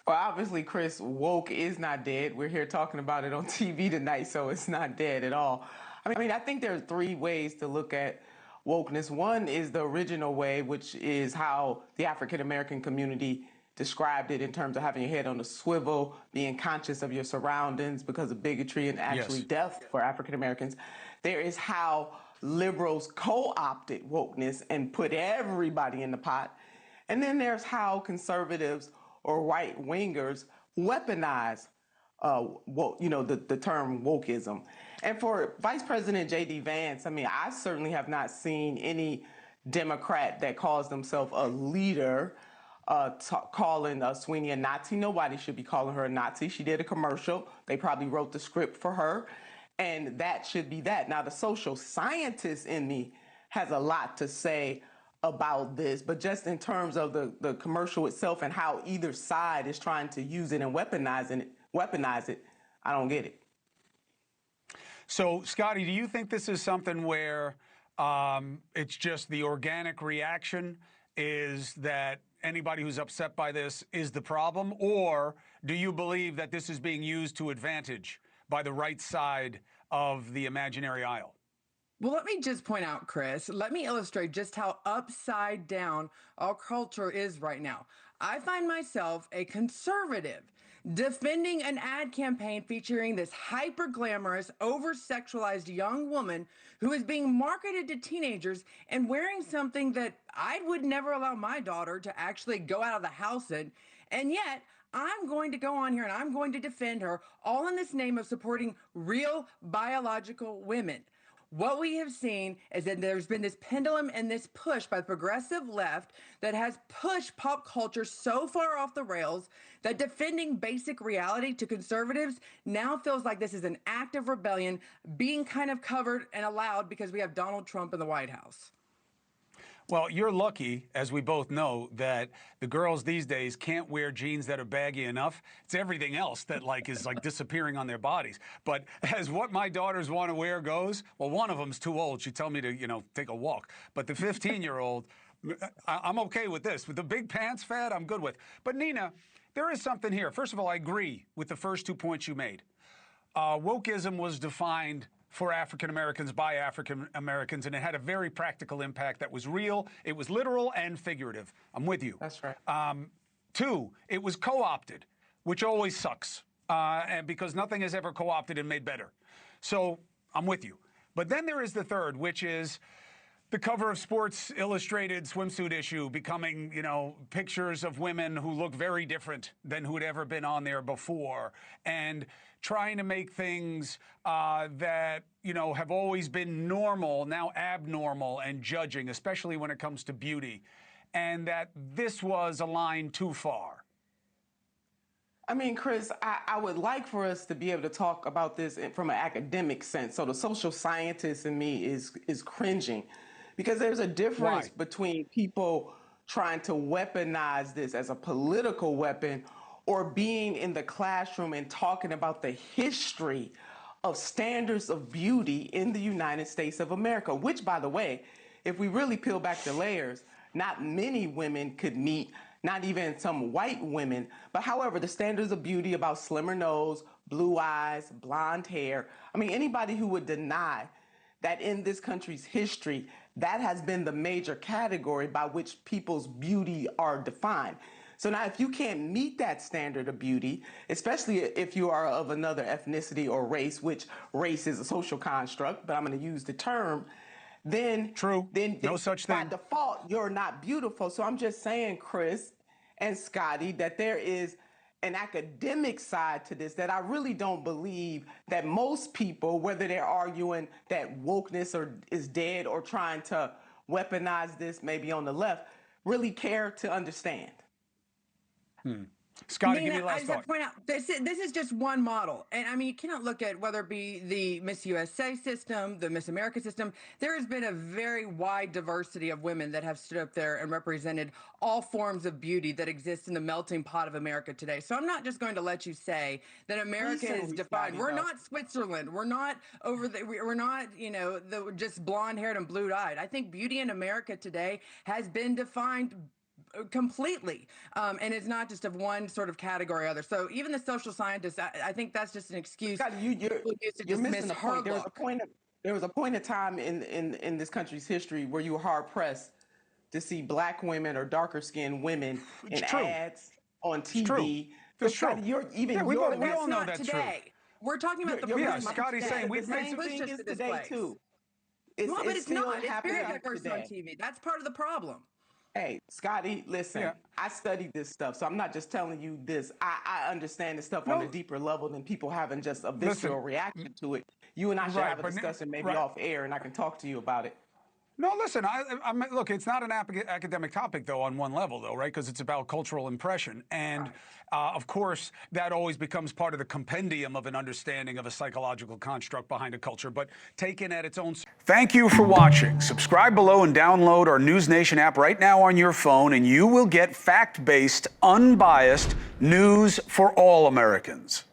Well, obviously, Chris, woke is not dead. We're here talking about it on TV tonight, so it's not dead at all. I think there are three ways to look at wokeness. One is the original way, which is how the African American community described it in terms of having your head on a swivel, being conscious of your surroundings because of bigotry and actually Yes. death for African Americans. There is how liberals co-opted wokeness and put everybody in the pot. And then there's how conservatives or right wingers weaponize, the term wokeism. And for Vice President J.D. Vance, I certainly have not seen any Democrat that calls themselves a leader calling Sweeney a Nazi. Nobody should be calling her a Nazi. She did a commercial. They probably wrote the script for her. And that should be that. Now, the social scientist in me has a lot to say about this, but just in terms of the commercial itself and how either side is trying to use it and weaponize it, I don't get it. So, Scottie, do you think this is something where it's just the organic reaction is that anybody who's upset by this is the problem? Or do you believe that this is being used to advantage by the right side of the imaginary aisle? Well, let me just point out, Chris, let me illustrate just how upside down our culture is right now. I find myself a conservative defending an ad campaign featuring this hyper glamorous, over sexualized young woman who is being marketed to teenagers and wearing something that I would never allow my daughter to actually go out of the house in. And yet, I'm going to go on here and I'm going to defend her, all in this name of supporting real biological women. What we have seen is that there's been this pendulum and this push by the progressive left that has pushed pop culture so far off the rails that defending basic reality to conservatives now feels like this is an act of rebellion being kind of covered and allowed because we have Donald Trump in the White House. Well, you're lucky, as we both know, that the girls these days can't wear jeans that are baggy enough. It's everything else that is disappearing on their bodies. But as what my daughters want to wear goes, well, one of them's too old. She tell me to, take a walk. But the 15-year-old, I'm okay with this. With the big pants fad, I'm good with. But Nina, there is something here. First of all, I agree with the first 2 points you made. Wokeism was defined for African Americans by African Americans, and it had a very practical impact that was real. It was literal and figurative. I'm with you. That's right. Two, it was co-opted, which always sucks, and because nothing is ever co-opted and made better. So I'm with you. But then there is the third, which is the cover of Sports Illustrated swimsuit issue becoming, pictures of women who look very different than who had ever been on there before, and trying to make things that, have always been normal, now abnormal and judging, especially when it comes to beauty, and that this was a line too far. Chris, I would like for us to be able to talk about this from an academic sense. So the social scientist in me is cringing because there's a difference between people trying to weaponize this as a political weapon or being in the classroom and talking about the history of standards of beauty in the United States of America, which, by the way, if we really peel back the layers, not many women could meet, not even some white women. But however, the standards of beauty about slimmer nose, blue eyes, blonde hair, anybody who would deny that in this country's history, that has been the major category by which people's beauty are defined. So now if you can't meet that standard of beauty, especially if you are of another ethnicity or race, which race is a social construct, but I'm going to use the term, then True. Then no such thing. By default, you're not beautiful. So I'm just saying, Chris and Scottie, that there is an academic side to this that I really don't believe that most people, whether they're arguing that wokeness is dead or trying to weaponize this maybe on the left, really care to understand. Scottie, Nina, give me a last I just have thought. to point out, this is just one model. And you cannot look at whether it be the Miss USA system, the Miss America system. There has been a very wide diversity of women that have stood up there and represented all forms of beauty that exist in the melting pot of America today. So I'm not just going to let you say that America is defined. We're not Switzerland. We're not we're not, just blonde haired and blue eyed. I think beauty in America today has been defined completely. And it's not just of one sort of category or other. So even the social scientists, I think that's just an excuse. Scotty, you're missing a point. There was a point in time in this country's history where you were hard pressed to see black women or darker skinned women in ads on TV. It's true. We all know that's today. True. We're talking about the Scotty's saying we've made some things today too. But it's not. It's very diverse on TV. That's part of the problem. Hey, Scotty, listen, I studied this stuff, so I'm not just telling you this. I understand this stuff on a deeper level than people having just a visceral reaction to it. You and I should have a discussion maybe off air, and I can talk to you about it. No, listen, look, it's not an academic topic, though, on one level, though, right? Because it's about cultural impression. And, of course, that always becomes part of the compendium of an understanding of a psychological construct behind a culture, but taken at its own. Thank you for watching. Subscribe below and download our NewsNation app right now on your phone, and you will get fact-based, unbiased news for all Americans.